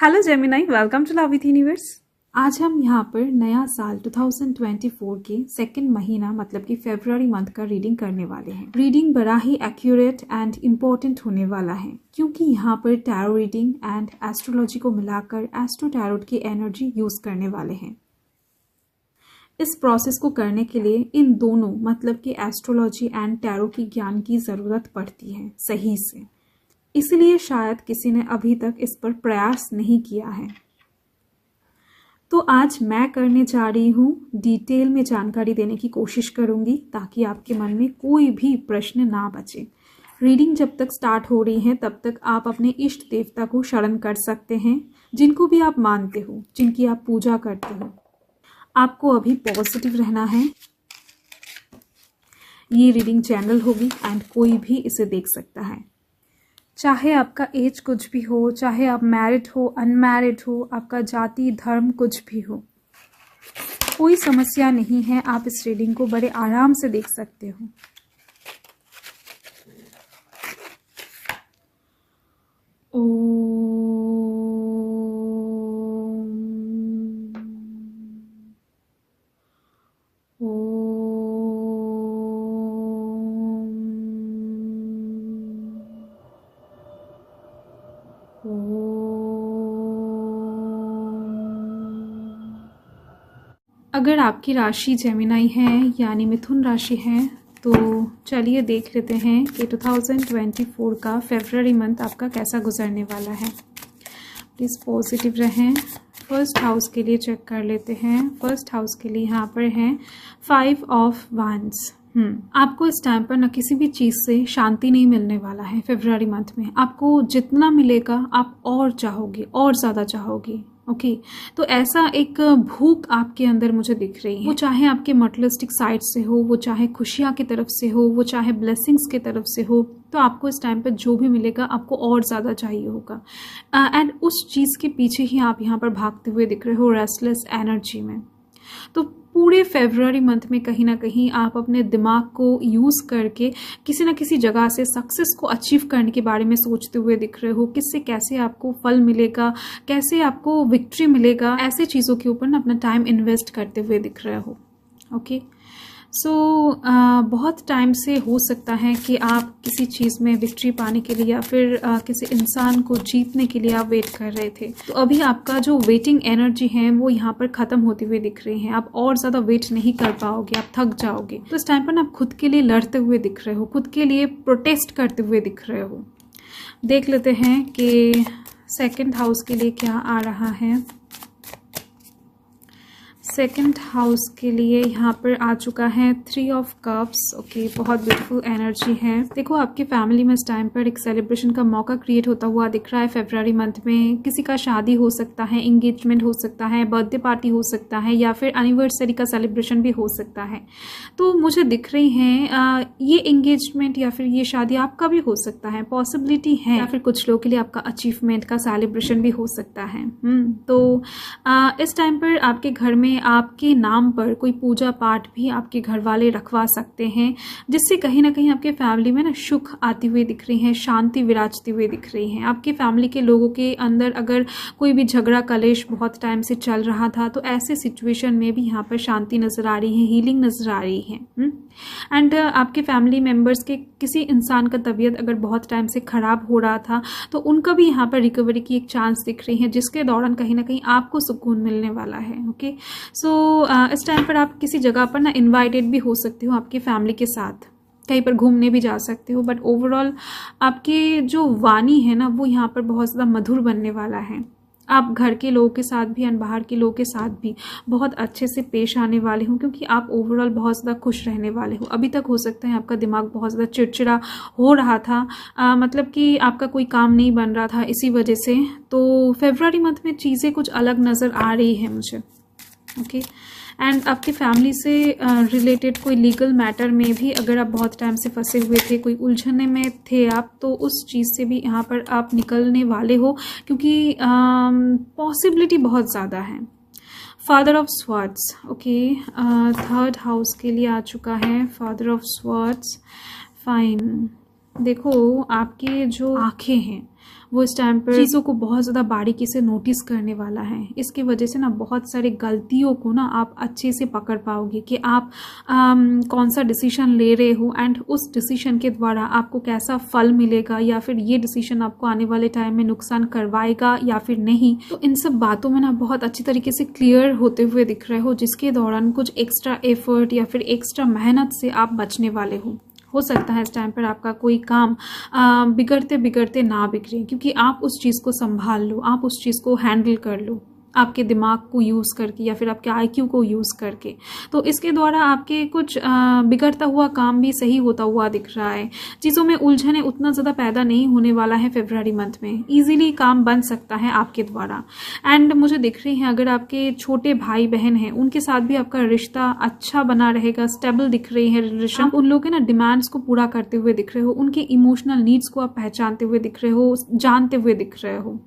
Hello Gemini, welcome to love with universe. आज हम यहाँ पर नया साल 2024 के सेकंड महीना मतलब कि फरवरी मंथ का रीडिंग करने वाले हैं। रीडिंग बड़ा ही एक्यूरेट एंड इम्पोर्टेंट होने वाला है क्योंकि यहाँ पर टैरो रीडिंग एंड एस्ट्रोलॉजी को मिलाकर एस्ट्रो टैरोट की एनर्जी यूज करने वाले हैं। इस प्रोसेस को करने के लिए इन दोनों मतलब कि एस्ट्रोलॉजी एंड टैरो की ज्ञान की ज़रूरत पड़ती है सही से, इसलिए शायद किसी ने अभी तक इस पर प्रयास नहीं किया है। तो आज मैं करने जा रही हूँ, डिटेल में जानकारी देने की कोशिश करूँगी ताकि आपके मन में कोई भी प्रश्न ना बचे। रीडिंग जब तक स्टार्ट हो रही है तब तक आप अपने इष्ट देवता को शरण कर सकते हैं, जिनको भी आप मानते हो, जिनकी आप पूजा करते हो। आपको अभी पॉजिटिव रहना है। ये रीडिंग चैनल होगी एंड कोई भी इसे देख सकता है, चाहे आपका एज कुछ भी हो, चाहे आप मैरिड हो, अनमैरिड हो, आपका जाति धर्म कुछ भी हो, कोई समस्या नहीं है। आप इस रीडिंग को बड़े आराम से देख सकते हो। अगर आपकी राशि जेमिनाई है यानी मिथुन राशि है तो चलिए देख लेते हैं कि 2024 का फरवरी मंथ आपका कैसा गुजरने वाला है। प्लीज़ पॉजिटिव रहें। फर्स्ट हाउस के लिए चेक कर लेते हैं। फर्स्ट हाउस के लिए यहाँ पर है 5 ऑफ वांड्स। आपको इस टाइम पर ना किसी भी चीज़ से शांति नहीं मिलने वाला है। फरवरी मंथ में आपको जितना मिलेगा आप और चाहोगे, और ज़्यादा चाहोगे। ओके, तो ऐसा एक भूख आपके अंदर मुझे दिख रही है। वो चाहे आपके मटेरियलिस्टिक साइड से हो, वो चाहे खुशियाँ की तरफ से हो, वो चाहे ब्लेसिंग्स की तरफ से हो, तो आपको इस टाइम पर जो भी मिलेगा आपको और ज़्यादा चाहिए होगा। एंड उस चीज़ के पीछे ही आप यहाँ पर भागते हुए दिख रहे हो रेस्टलेस एनर्जी में। तो पूरे फरवरी मंथ में कहीं ना कहीं आप अपने दिमाग को यूज़ करके किसी न किसी जगह से सक्सेस को अचीव करने के बारे में सोचते हुए दिख रहे हो। किससे कैसे आपको फल मिलेगा, कैसे आपको विक्ट्री मिलेगा, ऐसे चीज़ों के ऊपर ना अपना टाइम इन्वेस्ट करते हुए दिख रहे हो। ओके, सो बहुत टाइम से हो सकता है कि आप किसी चीज़ में विक्ट्री पाने के लिए या फिर किसी इंसान को जीतने के लिए आप वेट कर रहे थे। तो अभी आपका जो वेटिंग एनर्जी है वो यहाँ पर ख़त्म होती हुई दिख रही है। आप और ज़्यादा वेट नहीं कर पाओगे, आप थक जाओगे। तो इस टाइम पर ना आप खुद के लिए लड़ते हुए दिख रहे हो, खुद के लिए प्रोटेस्ट करते हुए दिख रहे हो। देख लेते हैं कि सेकेंड हाउस के लिए क्या आ रहा है। सेकंड हाउस के लिए यहाँ पर आ चुका है 3 ऑफ कप्स। ओके, बहुत ब्यूटीफुल एनर्जी है। देखो आपकी फैमिली में इस टाइम पर एक सेलिब्रेशन का मौका क्रिएट होता हुआ दिख रहा है। फरवरी मंथ में किसी का शादी हो सकता है, इंगेजमेंट हो सकता है, बर्थडे पार्टी हो सकता है या फिर एनिवर्सरी का सेलिब्रेशन भी हो सकता है। तो मुझे दिख रही हैं ये इंगेजमेंट या फिर ये शादी आपका भी हो सकता है, पॉसिबिलिटी है। या फिर कुछ लोगों के लिए आपका अचीवमेंट का सेलिब्रेशन भी हो सकता है। तो इस टाइम पर आपके घर में आपके नाम पर कोई पूजा पाठ भी आपके घर वाले रखवा सकते हैं, जिससे कहीं ना कहीं आपके फैमिली में ना सुख आती हुई दिख रही है, शांति विराजती हुई दिख रही है। आपके फैमिली के लोगों के अंदर अगर कोई भी झगड़ा कलेश बहुत टाइम से चल रहा था तो ऐसे सिचुएशन में भी यहाँ पर शांति नजर आ रही है, हीलिंग नजर आ रही है। एंड आपके फैमिली मेम्बर्स के किसी इंसान का तबीयत अगर बहुत टाइम से खराब हो रहा था तो उनका भी यहाँ पर रिकवरी की एक चांस दिख रही है, जिसके दौरान कहीं ना कहीं आपको सुकून मिलने वाला है। ओके, सो इस टाइम पर आप किसी जगह पर ना इनवाइटेड भी हो सकते हो आपकी फैमिली के साथ, कहीं पर घूमने भी जा सकते हो। बट ओवरऑल आपके जो वाणी है ना वो यहाँ पर बहुत ज़्यादा मधुर बनने वाला है। आप घर के लोगों के साथ भी एंड बाहर के लोगों के साथ भी बहुत अच्छे से पेश आने वाले हो, क्योंकि आप ओवरऑल बहुत ज़्यादा खुश रहने वाले हो। अभी तक हो सकता है आपका दिमाग बहुत ज़्यादा चिड़चिड़ा हो रहा था, मतलब कि आपका कोई काम नहीं बन रहा था इसी वजह से। तो फरवरी मंथ में चीज़ें कुछ अलग नज़र आ रही है मुझे। ओके, एंड आपकी फैमिली से रिलेटेड कोई लीगल मैटर में भी अगर आप बहुत टाइम से फंसे हुए थे, कोई उलझने में थे आप, तो उस चीज़ से भी यहाँ पर आप निकलने वाले हो, क्योंकि पॉसिबिलिटी बहुत ज़्यादा है। Father of swords. Okay, third house के लिए आ चुका है फादर ऑफ स्वॉर्ड्स। फाइन, देखो आपके जो आंखें हैं वो इस टाइम पर चीज़ों को बहुत ज़्यादा बारीकी से नोटिस करने वाला है। इसकी वजह से ना बहुत सारी गलतियों को ना आप अच्छे से पकड़ पाओगे कि आप कौन सा डिसीजन ले रहे हो एंड उस डिसीजन के द्वारा आपको कैसा फल मिलेगा, या फिर ये डिसीजन आपको आने वाले टाइम में नुकसान करवाएगा या फिर नहीं। तो इन सब बातों में ना बहुत अच्छी तरीके से क्लियर होते हुए दिख रहे हो, जिसके दौरान कुछ एक्स्ट्रा एफर्ट या फिर एक्स्ट्रा मेहनत से आप बचने वाले हो सकता है इस टाइम पर आपका कोई काम बिगड़ते बिगड़ते ना बिगड़े, क्योंकि आप उस चीज़ को संभाल लो, आप उस चीज़ को हैंडल कर लो आपके दिमाग को यूज़ करके या फिर आपके आईक्यू को यूज़ करके। तो इसके द्वारा आपके कुछ बिगड़ता हुआ काम भी सही होता हुआ दिख रहा है। चीज़ों में उलझने उतना ज़्यादा पैदा नहीं होने वाला है फरवरी मंथ में, ईजिली काम बन सकता है आपके द्वारा। एंड मुझे दिख रही है अगर आपके छोटे भाई बहन हैं उनके साथ भी आपका रिश्ता अच्छा बना रहेगा, स्टेबल दिख रही है रिलेशन। आप उन लोगों के ना डिमांड्स को पूरा करते हुए दिख रहे हो, उनके इमोशनल नीड्स को आप पहचानते हुए दिख रहे हो, जानते हुए दिख रहे हो।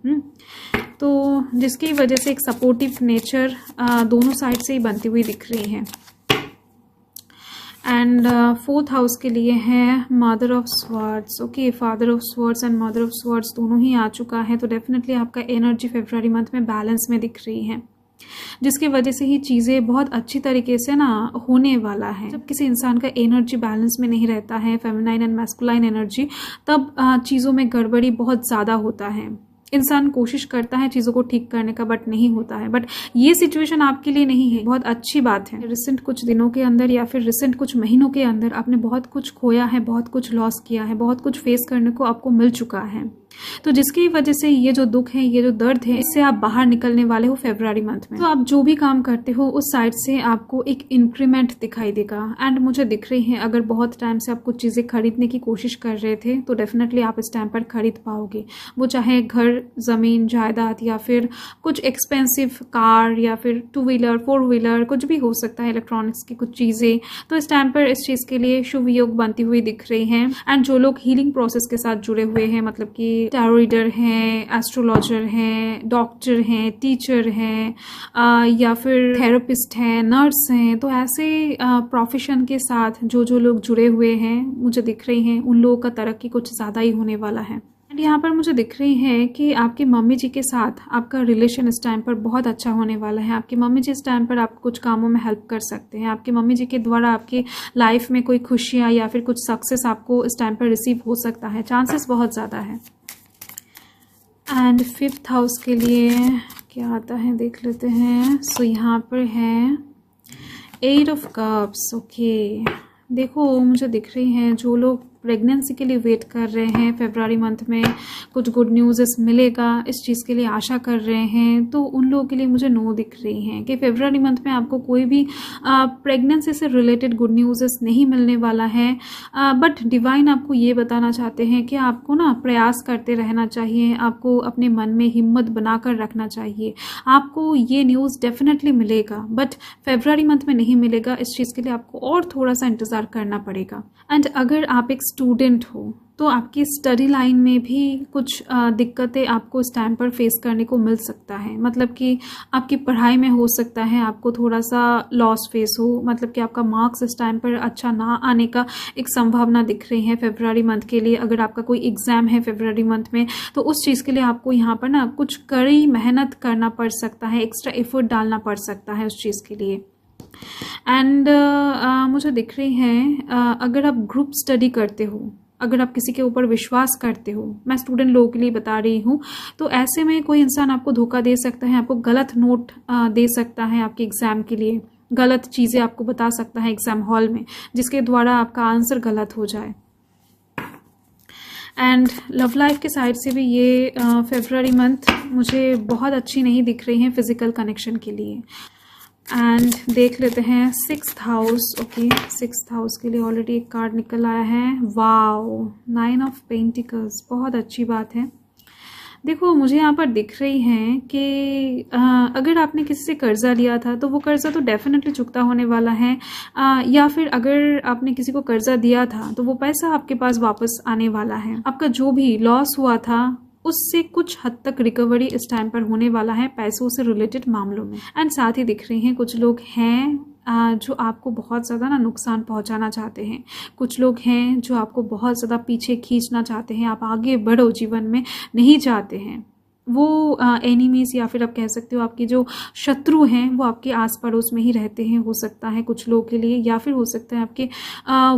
तो जिसकी वजह से एक सपोर्टिव नेचर दोनों साइड से ही बनती हुई दिख रही है। एंड 4th हाउस के लिए है mother of swords. Okay, father of swords and mother of swords दोनों ही आ चुका है। तो डेफिनेटली आपका एनर्जी फरवरी मंथ में बैलेंस में दिख रही है, जिसकी वजह से ही चीज़ें बहुत अच्छी तरीके से ना होने वाला है। जब किसी इंसान का एनर्जी बैलेंस में नहीं रहता है, फेमिनाइन एंड मैस्कुलाइन एनर्जी, तब चीज़ों में गड़बड़ी बहुत ज़्यादा होता है। इंसान कोशिश करता है चीज़ों को ठीक करने का, बट नहीं होता है। बट ये सिचुएशन आपके लिए नहीं है, बहुत अच्छी बात है। रिसेंट कुछ दिनों के अंदर या फिर रिसेंट कुछ महीनों के अंदर आपने बहुत कुछ खोया है, बहुत कुछ लॉस किया है, बहुत कुछ फेस करने को आपको मिल चुका है। तो जिसकी वजह से ये जो दुख है, ये जो दर्द है, इससे आप बाहर निकलने वाले हो फरवरी मंथ में। तो आप जो भी काम करते हो उस साइड से आपको एक इंक्रीमेंट दिखाई देगा। एंड मुझे दिख रही है अगर बहुत टाइम से आप कुछ चीज़ें खरीदने की कोशिश कर रहे थे तो डेफिनेटली आप इस टाइम पर खरीद पाओगे। वो चाहे घर, ज़मीन, जायदाद या फिर कुछ एक्सपेंसिव कार या फिर 2 व्हीलर 4 व्हीलर, कुछ भी हो सकता है, इलेक्ट्रॉनिक्स की कुछ चीज़ें। तो इस टाइम पर इस चीज़ के लिए शुभ योग बनती हुई दिख रही हैं। एंड जो लोग हीलिंग प्रोसेस के साथ जुड़े हुए हैं, मतलब कि टैरो रीडर हैं, एस्ट्रोलॉजर हैं, डॉक्टर हैं, टीचर हैं, या फिर थेरेपिस्ट हैं, नर्स हैं, तो ऐसे प्रोफेशन के साथ जो लोग जुड़े हुए हैं मुझे दिख रही हैं, उन लोगों का तरक्की कुछ ज़्यादा ही होने वाला है। एंड यहाँ पर मुझे दिख रही है कि आपकी मम्मी जी के साथ आपका रिलेशन इस टाइम पर बहुत अच्छा होने वाला है। आपकी मम्मी जी इस टाइम पर आपको कुछ कामों में हेल्प कर सकते हैं। आपकी मम्मी जी के द्वारा आपकी लाइफ में कोई खुशियाँ या फिर कुछ सक्सेस आपको इस टाइम पर रिसीव हो सकता है, चांसेस बहुत ज़्यादा है। एंड 5th हाउस के लिए क्या आता है देख लेते हैं। सो यहाँ पर है 8 ऑफ कप्स। ओके, देखो मुझे दिख रही हैं जो लोग प्रेगनेंसी के लिए वेट कर रहे हैं, फरवरी मंथ में कुछ गुड न्यूज़ मिलेगा इस चीज़ के लिए आशा कर रहे हैं, तो उन लोगों के लिए मुझे नो दिख रही हैं कि फरवरी मंथ में आपको कोई भी प्रेगनेंसी से रिलेटेड गुड न्यूज़ नहीं मिलने वाला है। बट डिवाइन आपको ये बताना चाहते हैं कि आपको ना प्रयास करते रहना चाहिए, आपको अपने मन में हिम्मत बनाकर रखना चाहिए। आपको ये न्यूज़ डेफिनेटली मिलेगा, बट फरवरी मंथ में नहीं मिलेगा। इस चीज़ के लिए आपको और थोड़ा सा इंतज़ार करना पड़ेगा। एंड अगर आप एक स्टूडेंट हो तो आपकी स्टडी लाइन में भी कुछ दिक्कतें आपको इस टाइम पर फेस करने को मिल सकता है। मतलब कि आपकी पढ़ाई में हो सकता है आपको थोड़ा सा लॉस फेस हो, मतलब कि आपका मार्क्स इस टाइम पर अच्छा ना आने का एक संभावना दिख रही है फरवरी मंथ के लिए। अगर आपका कोई एग्ज़ाम है फरवरी मंथ में तो उस चीज़ के लिए आपको यहाँ पर ना कुछ कड़ी मेहनत करना पड़ सकता है, एक्स्ट्रा एफर्ट डालना पड़ सकता है उस चीज़ के लिए। एंड मुझे दिख रही है अगर आप ग्रुप स्टडी करते हो, अगर आप किसी के ऊपर विश्वास करते हो, मैं स्टूडेंट लोगों के लिए बता रही हूँ, तो ऐसे में कोई इंसान आपको धोखा दे सकता है, आपको गलत नोट दे सकता है आपके एग्ज़ाम के लिए, गलत चीज़ें आपको बता सकता है एग्ज़ाम हॉल में, जिसके द्वारा आपका आंसर गलत हो जाए। एंड लव लाइफ के साइड से भी ये फरवरी मंथ मुझे बहुत अच्छी नहीं दिख रही है फिजिकल कनेक्शन के लिए। एंड देख लेते हैं 6th house. Okay, 6th house के लिए ऑलरेडी एक कार्ड निकल आया है। वाओ, 9 ऑफ पेंटिकल्स, बहुत अच्छी बात है। देखो मुझे यहाँ पर दिख रही है कि अगर आपने किसी से कर्जा लिया था तो वो कर्जा तो डेफिनेटली चुकता होने वाला है, या फिर अगर आपने किसी को कर्जा दिया था तो वो पैसा आपके पास वापस आने वाला है। आपका जो भी लॉस हुआ था उससे कुछ हद तक रिकवरी इस टाइम पर होने वाला है पैसों से रिलेटेड मामलों में। एंड साथ ही दिख रही हैं कुछ लोग हैं जो आपको बहुत ज़्यादा ना नुकसान पहुंचाना चाहते हैं। कुछ लोग हैं जो आपको बहुत ज़्यादा पीछे खींचना चाहते हैं, आप आगे बढ़ो जीवन में नहीं चाहते हैं। वो एनिमीज़ या फिर आप कह सकते हो आपके जो शत्रु हैं वो आपके आस पड़ोस में ही रहते हैं, हो सकता है कुछ लोगों के लिए, या फिर हो सकता है आपके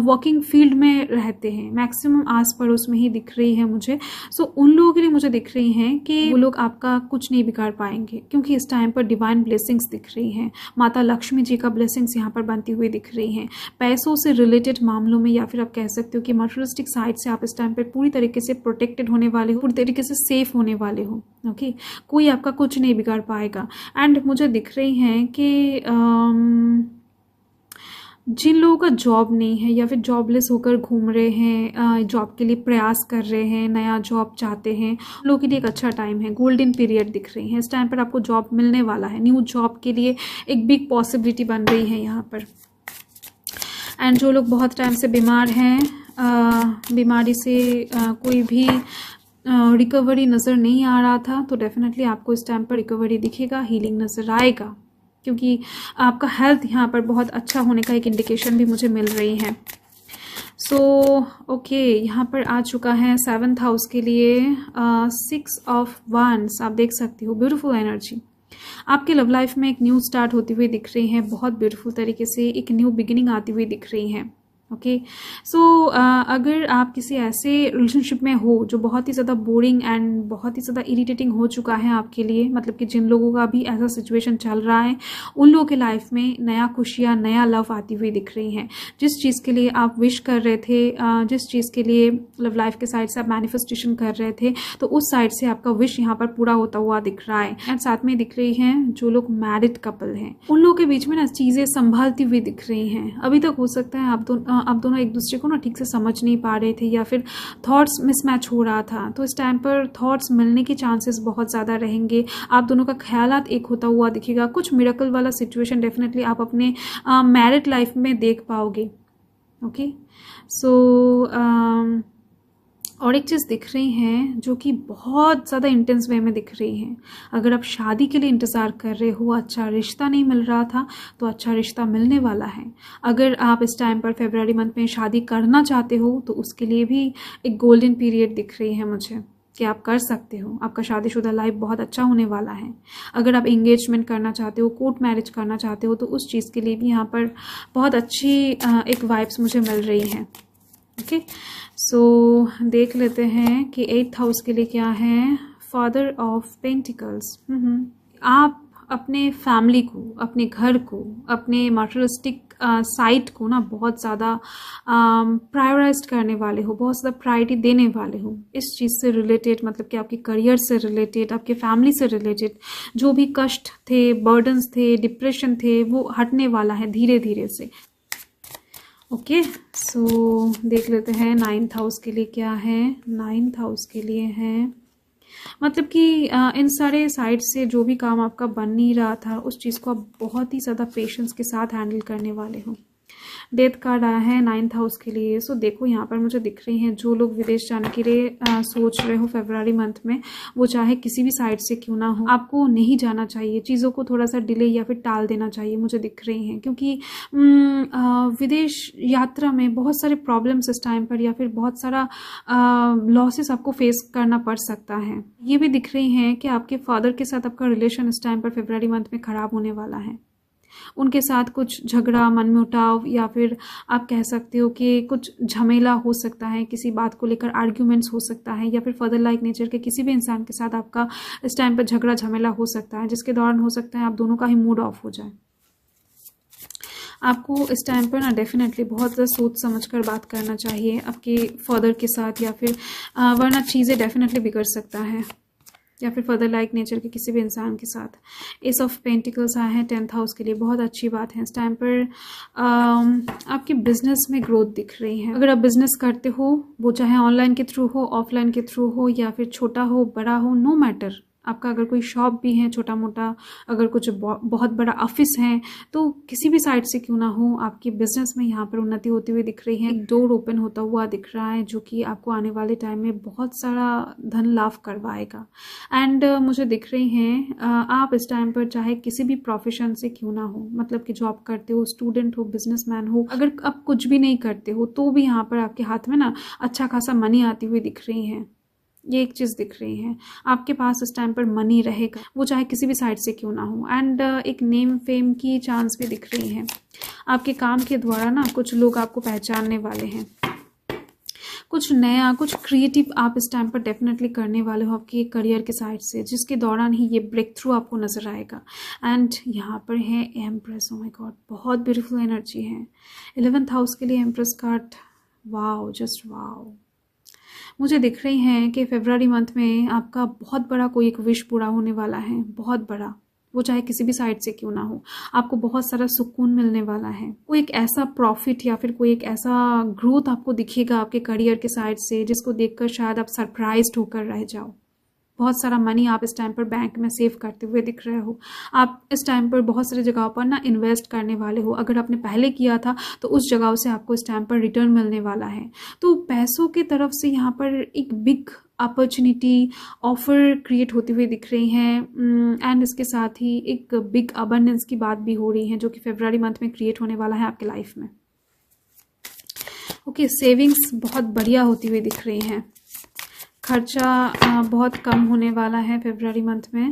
वर्किंग फील्ड में रहते हैं। मैक्सिमम आस पड़ोस में ही दिख रही है मुझे। सो उन लोगों के लिए मुझे दिख रही हैं कि वो लोग आपका कुछ नहीं बिगाड़ पाएंगे, क्योंकि इस टाइम पर डिवाइन ब्लेसिंग्स दिख रही हैं। माता लक्ष्मी जी का ब्लेसिंग्स यहाँ पर बनती हुई दिख रही हैं। पैसों से रिलेटेड मामलों में या फिर आप कह सकते हो कि मटेरियलिस्टिक साइड से आप इस टाइम पर पूरी तरीके से प्रोटेक्टेड होने वाले हो, पूरी तरीके से सेफ होने वाले हो। ओके, कोई आपका कुछ नहीं बिगाड़ पाएगा। एंड मुझे दिख रही हैं कि जिन लोगों का जॉब नहीं है या फिर जॉबलेस होकर घूम रहे हैं, जॉब के लिए प्रयास कर रहे हैं, नया जॉब चाहते हैं, उन लोगों के लिए एक अच्छा टाइम है। गोल्डन पीरियड दिख रही है। इस टाइम पर आपको जॉब मिलने वाला है। न्यू जॉब के लिए एक बिग पॉसिबिलिटी बन रही है यहाँ पर। एंड जो लोग बहुत टाइम से बीमार हैं, बीमारी से कोई भी रिकवरी नज़र नहीं आ रहा था, तो डेफिनेटली आपको इस टाइम पर रिकवरी दिखेगा, हीलिंग नज़र आएगा, क्योंकि आपका हेल्थ यहाँ पर बहुत अच्छा होने का एक इंडिकेशन भी मुझे मिल रही है। सो ओके, यहाँ पर आ चुका है 7th हाउस के लिए 6 ऑफ वांड्स। आप देख सकते हो ब्यूटीफुल एनर्जी आपके लव लाइफ में एक न्यू स्टार्ट होती हुई दिख रही है। बहुत ब्यूटीफुल तरीके से एक न्यू बिगिनिंग आती हुई दिख रही है। ओके, सो अगर आप किसी ऐसे रिलेशनशिप में हो जो बहुत ही ज़्यादा बोरिंग एंड बहुत ही ज़्यादा इरिटेटिंग हो चुका है आपके लिए, मतलब कि जिन लोगों का भी ऐसा सिचुएशन चल रहा है, उन लोगों के लाइफ में नया खुशियाँ, नया लव आती हुई दिख रही हैं। जिस चीज़ के लिए आप विश कर रहे थे, जिस चीज़ के लिए लव लाइफ के साइड से आप मैनिफेस्टेशन कर रहे थे, तो उस साइड से आपका विश यहाँ पर पूरा होता हुआ दिख रहा है। एंड साथ में दिख रही हैं जो लोग मैरिड कपल हैं, उन लोगों के बीच में ना चीज़ें संभालती हुई दिख रही हैं। अभी तक हो सकता है आप दोनों एक दूसरे को ना ठीक से समझ नहीं पा रहे थे, या फिर थॉट्स मिसमैच हो रहा था, तो इस टाइम पर थॉट्स मिलने के चांसेस बहुत ज़्यादा रहेंगे। आप दोनों का ख्यालात एक होता हुआ दिखेगा। कुछ मिरेकल वाला सिचुएशन डेफिनेटली आप अपने मैरिड लाइफ में देख पाओगे। ओके, सो और एक चीज़ दिख रही हैं जो कि बहुत ज़्यादा इंटेंस वे में दिख रही है। अगर आप शादी के लिए इंतज़ार कर रहे हो, अच्छा रिश्ता नहीं मिल रहा था, तो अच्छा रिश्ता मिलने वाला है। अगर आप इस टाइम पर फरवरी मंथ में शादी करना चाहते हो, तो उसके लिए भी एक गोल्डन पीरियड दिख रही है मुझे कि आप कर सकते हो। आपका शादीशुदा लाइफ बहुत अच्छा होने वाला है। अगर आप एंगेजमेंट करना चाहते हो, कोर्ट मैरिज करना चाहते हो, तो उस चीज़ के लिए भी यहाँ पर बहुत अच्छी एक वाइब्स मुझे मिल रही हैं। ओके, सो देख लेते हैं कि 8th हाउस के लिए क्या है। Father of pentacles. आप अपने फैमिली को, अपने घर को, अपने मटेरियलिस्टिक साइट को ना बहुत ज़्यादा प्रायोराइज करने वाले हो, बहुत ज़्यादा प्रायोरिटी देने वाले हो। इस चीज़ से रिलेटेड, मतलब कि आपके करियर से रिलेटेड, आपके फैमिली से रिलेटेड जो भी कष्ट थे, बर्डन्स थे, डिप्रेशन थे, वो हटने वाला है धीरे धीरे से। ओके, सो देख लेते हैं 9th हाउस के लिए क्या है। 9th हाउस के लिए है, मतलब कि इन सारे साइड से जो भी काम आपका बन नहीं रहा था, उस चीज़ को आप बहुत ही ज़्यादा पेशेंस के साथ हैंडल करने वाले हो। डेथ कार्ड आया है 9th हाउस के लिए। सो देखो यहाँ पर मुझे दिख रही हैं जो लोग विदेश जाने के लिए सोच रहे हो फरवरी मंथ में, वो चाहे किसी भी साइड से क्यों ना हो, आपको नहीं जाना चाहिए। चीज़ों को थोड़ा सा डिले या फिर टाल देना चाहिए, मुझे दिख रही हैं, क्योंकि विदेश यात्रा में बहुत सारे प्रॉब्लम्स इस टाइम पर, या फिर बहुत सारा लॉसेस आपको फेस करना पड़ सकता है। ये भी दिख रही हैं कि आपके फादर के साथ आपका रिलेशन इस टाइम पर फरवरी मंथ में ख़राब होने वाला है। उनके साथ कुछ झगड़ा, मनमुटाव, या फिर आप कह सकते हो कि कुछ झमेला हो सकता है, किसी बात को लेकर आर्ग्यूमेंट्स हो सकता है, या फिर फादर लाइक नेचर के किसी भी इंसान के साथ आपका इस टाइम पर झगड़ा झमेला हो सकता है, जिसके दौरान हो सकता है आप दोनों का ही मूड ऑफ हो जाए। आपको इस टाइम पर ना डेफिनेटली बहुत ज़्यादा सोच समझ कर बात करना चाहिए आपके फादर के साथ, या फिर वरना चीज़ें डेफिनेटली बिगड़ सकता है, या फिर फादर लाइक नेचर के किसी भी इंसान के साथ। एस ऑफ पेंटिकल्स आए हैं 10th हाउस के लिए, बहुत अच्छी बात है। इस टाइम पर आपके बिजनेस में ग्रोथ दिख रही है। अगर आप बिजनेस करते हो, वो चाहे ऑनलाइन के थ्रू हो, ऑफलाइन के थ्रू हो, या फिर छोटा हो, बड़ा हो, नो मैटर, आपका अगर कोई शॉप भी है छोटा मोटा, अगर कुछ बहुत बड़ा ऑफिस है, तो किसी भी साइड से क्यों ना हो, आपके बिजनेस में यहाँ पर उन्नति होती हुई दिख रही है। एक डोर ओपन होता हुआ दिख रहा है जो कि आपको आने वाले टाइम में बहुत सारा धन लाभ करवाएगा। एंड मुझे दिख रही हैं आप इस टाइम पर चाहे किसी भी प्रोफेशन से क्यों ना हो, मतलब कि जॉब करते हो, स्टूडेंट हो, बिजनेसमैन हो, अगर आप कुछ भी नहीं करते हो तो भी यहाँ पर आपके हाथ में ना अच्छा खासा मनी आती हुई दिख रही है। ये एक चीज़ दिख रही है, आपके पास इस टाइम पर मनी रहेगा, वो चाहे किसी भी साइड से क्यों ना हो। एंड एक नेम फेम की चांस भी दिख रही है। आपके काम के द्वारा ना कुछ लोग आपको पहचानने वाले हैं, कुछ नया, कुछ क्रिएटिव आप इस टाइम पर डेफिनेटली करने वाले हो आपके करियर के साइड से, जिसके दौरान ही ये ब्रेक थ्रू आपको नजर आएगा। एंड यहाँ पर है एम्प्रेस। ओ माय गॉड, बहुत ब्यूटीफुल एनर्जी है। 11th हाउस के लिए empress card, wow, just wow. मुझे दिख रही है कि फरवरी मंथ में आपका बहुत बड़ा कोई एक विश पूरा होने वाला है, बहुत बड़ा, वो चाहे किसी भी साइड से क्यों ना हो। आपको बहुत सारा सुकून मिलने वाला है, कोई एक ऐसा प्रॉफिट या फिर कोई एक ऐसा ग्रोथ आपको दिखेगा आपके करियर के साइड से, जिसको देखकर शायद आप सरप्राइज्ड होकर रह जाओ। बहुत सारा मनी आप इस टाइम पर बैंक में सेव करते हुए दिख रहे हो। आप इस टाइम पर बहुत सारी जगहों पर ना इन्वेस्ट करने वाले हो। अगर आपने पहले किया था तो उस जगहों से आपको इस टाइम पर रिटर्न मिलने वाला है। तो पैसों की तरफ से यहाँ पर एक बिग अपॉर्चुनिटी, ऑफर क्रिएट होती हुई दिख रही हैं। एंड इसके साथ ही एक बिग अबंडेंस की बात भी हो रही है जो कि फरवरी मंथ में क्रिएट होने वाला है आपके लाइफ में। ओके, सेविंग्स बहुत बढ़िया होती हुई दिख रही हैं। खर्चा बहुत कम होने वाला है फरवरी मंथ में।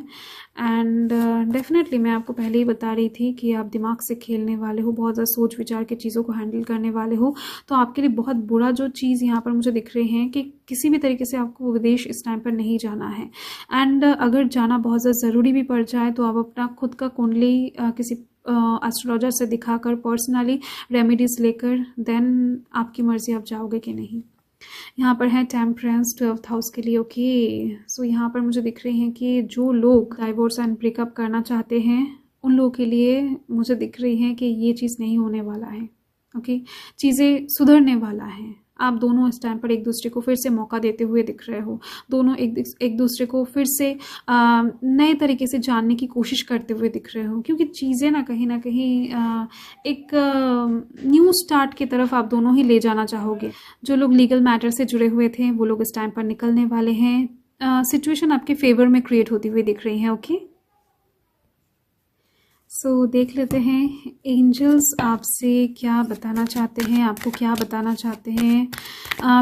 एंड डेफिनेटली मैं आपको पहले ही बता रही थी कि आप दिमाग से खेलने वाले हो, बहुत ज़्यादा सोच विचार के चीज़ों को हैंडल करने वाले हो। तो आपके लिए बहुत बुरा जो चीज़ यहाँ पर मुझे दिख रही है कि किसी भी तरीके से आपको विदेश इस टाइम पर नहीं जाना है। एंड अगर जाना बहुत ज़्यादा ज़रूरी भी पड़ जाए तो आप अपना खुद का कुंडली किसी एस्ट्रोलॉजर से दिखाकर, पर्सनली रेमेडीज लेकर, देन आपकी मर्जी आप जाओगे कि नहीं। यहाँ पर है टेम्परेंस 12th हाउस के लिए। ओके, सो यहाँ पर मुझे दिख रही है कि जो लोग डाइवोर्स एंड ब्रेकअप करना चाहते हैं उन लोगों के लिए मुझे दिख रही है कि ये चीज़ नहीं होने वाला है। ओके, चीज़ें सुधरने वाला है। आप दोनों इस टाइम पर एक दूसरे को फिर से मौका देते हुए दिख रहे हो। दोनों एक दूसरे को फिर से नए तरीके से जानने की कोशिश करते हुए दिख रहे हो, क्योंकि चीज़ें ना कहीं एक न्यू स्टार्ट की तरफ आप दोनों ही ले जाना चाहोगे। जो लोग लीगल मैटर से जुड़े हुए थे वो लोग इस टाइम पर निकलने वाले हैं। सिचुएशन आपके फेवर में क्रिएट होती हुई दिख रही है। ओके, सो देख लेते हैं एंजल्स आपसे क्या बताना चाहते हैं, आपको क्या बताना चाहते हैं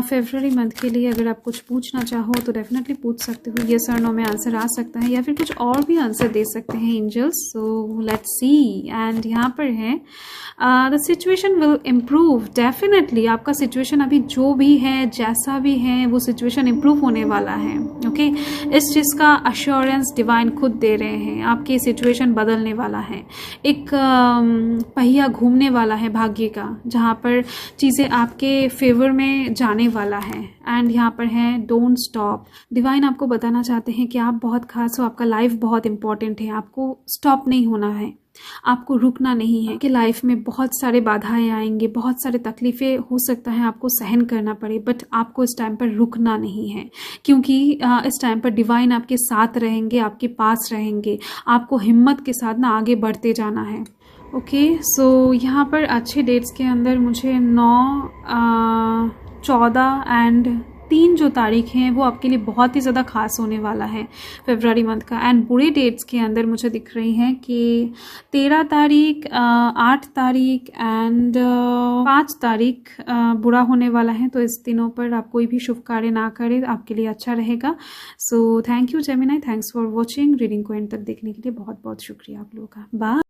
फरवरी मंथ के लिए। अगर आप कुछ पूछना चाहो तो डेफिनेटली पूछ सकते हो, येस और नो में आंसर आ सकता है या फिर कुछ और भी आंसर दे सकते हैं angels. So let's see. And यहाँ पर है the situation will improve. Definitely आपका सिचुएशन अभी जो भी है, जैसा भी है, वो सिचुएशन इम्प्रूव होने वाला है। ओके, इस चीज़ का अश्योरेंस डिवाइन खुद दे रहे हैं। आपकी सिचुएशन बदलने वाला है, एक पहिया घूमने वाला है भाग्य का, जहाँ पर चीज़ें आपके फेवर में जाने वाला है। एंड यहाँ पर है डोंट स्टॉप। डिवाइन आपको बताना चाहते हैं कि आप बहुत खास हो, आपका लाइफ बहुत इंपॉर्टेंट है, आपको स्टॉप नहीं होना है, आपको रुकना नहीं है। कि लाइफ में बहुत सारे बाधाएं आएंगे, बहुत सारे तकलीफें हो सकता है आपको सहन करना पड़े, बट आपको इस टाइम पर रुकना नहीं है, क्योंकि इस टाइम पर डिवाइन आपके साथ रहेंगे, आपके पास रहेंगे। आपको हिम्मत के साथ ना आगे बढ़ते जाना है। ओके, सो यहाँ पर अच्छे डेट्स के अंदर मुझे 9, 14 एंड 3 जो तारीख हैं वो आपके लिए बहुत ही ज़्यादा खास होने वाला है फरवरी मंथ का। एंड बुरे डेट्स के अंदर मुझे दिख रही हैं कि 13 तारीख, 8 तारीख एंड 5 तारीख बुरा होने वाला है। तो इस दिनों पर आप कोई भी शुभ कार्य ना करें, आपके लिए अच्छा रहेगा। So thank you Gemini, thanks for watching. Reading को एंड तक देखने के लिए बहुत बहुत शुक्रिया आप लोगों का। बाय।